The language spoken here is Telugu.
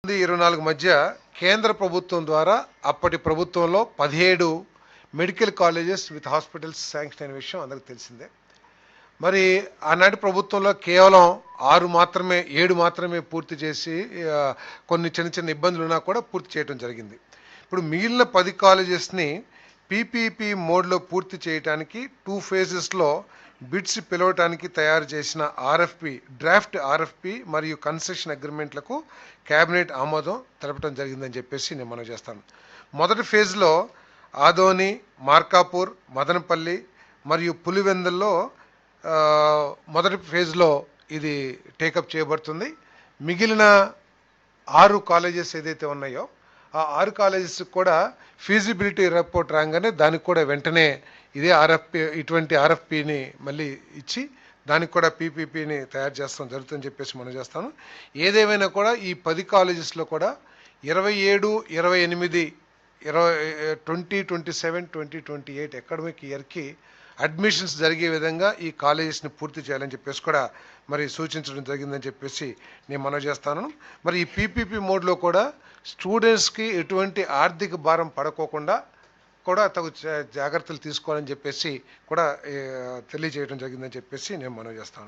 24 మధ్య కేంద్ర ప్రభుత్వం ద్వారా అప్పటి ప్రభుత్వంలో 17 medical colleges with hospitals sanction అయిన విషయం అందరికీ తెలిసిందే. మరి ఆనాటి ప్రభుత్వంలో కేవలం 7 మాత్రమే పూర్తి చేసి కొన్ని చిన్న ఇబ్బందులు ఉన్నా కూడా పూర్తి చేయడం జరిగింది. ఇప్పుడు మిగిలిన 10 కాలేజెస్ని పీపీపీ మోడ్లో పూర్తి చేయడానికి 2 ఫేజెస్లో బిడ్స్ పిలవటానికి తయారు చేసిన డ్రాఫ్ట్ ఆర్ఎఫ్పి మరియు కన్సెషన్ అగ్రిమెంట్లకు కేబినెట్ ఆమోదం తెలపడం జరిగిందని చెప్పేసి నేను మనవి చేస్తాను. మొదటి ఫేజ్లో ఆదోని, మార్కాపూర్, మదనపల్లి మరియు పులివెందుల్లో మొదటి ఫేజ్లో ఇది టేకప్ చేయబడుతుంది. మిగిలిన 6 కాలేజెస్ ఏదైతే ఉన్నాయో ఆ 6 కాలేజెస్ కూడా ఫీజిబిలిటీ రిపోర్ట్ రాగానే దానికి కూడా వెంటనే ఇటువంటి ఆర్ఎఫ్పిని మళ్ళీ ఇచ్చి దానికి కూడా పీపీపీని తయారు చేస్తాం జరుగుతుందని చెప్పేసి మనం చేస్తాను. ఏదేమైనా కూడా ఈ 10 కాలేజెస్లో కూడా 27, 28, 2027, 2028 అకాడమిక్ ఇయర్కి అడ్మిషన్స్ జరిగే విధంగా ఈ కాలేజెస్ని పూర్తి చేయాలని చెప్పేసి కూడా మరి సూచించడం జరిగిందని చెప్పేసి నేను మనవి చేస్తాను. మరి ఈ పీపీపీ మోడ్లో కూడా స్టూడెంట్స్కి ఎటువంటి ఆర్థిక భారం పడకోకుండా కూడా తగు జాగ్రత్తలు తీసుకోవాలని చెప్పేసి కూడా తెలియజేయడం జరిగిందని చెప్పేసి నేను మనవి చేస్తాను.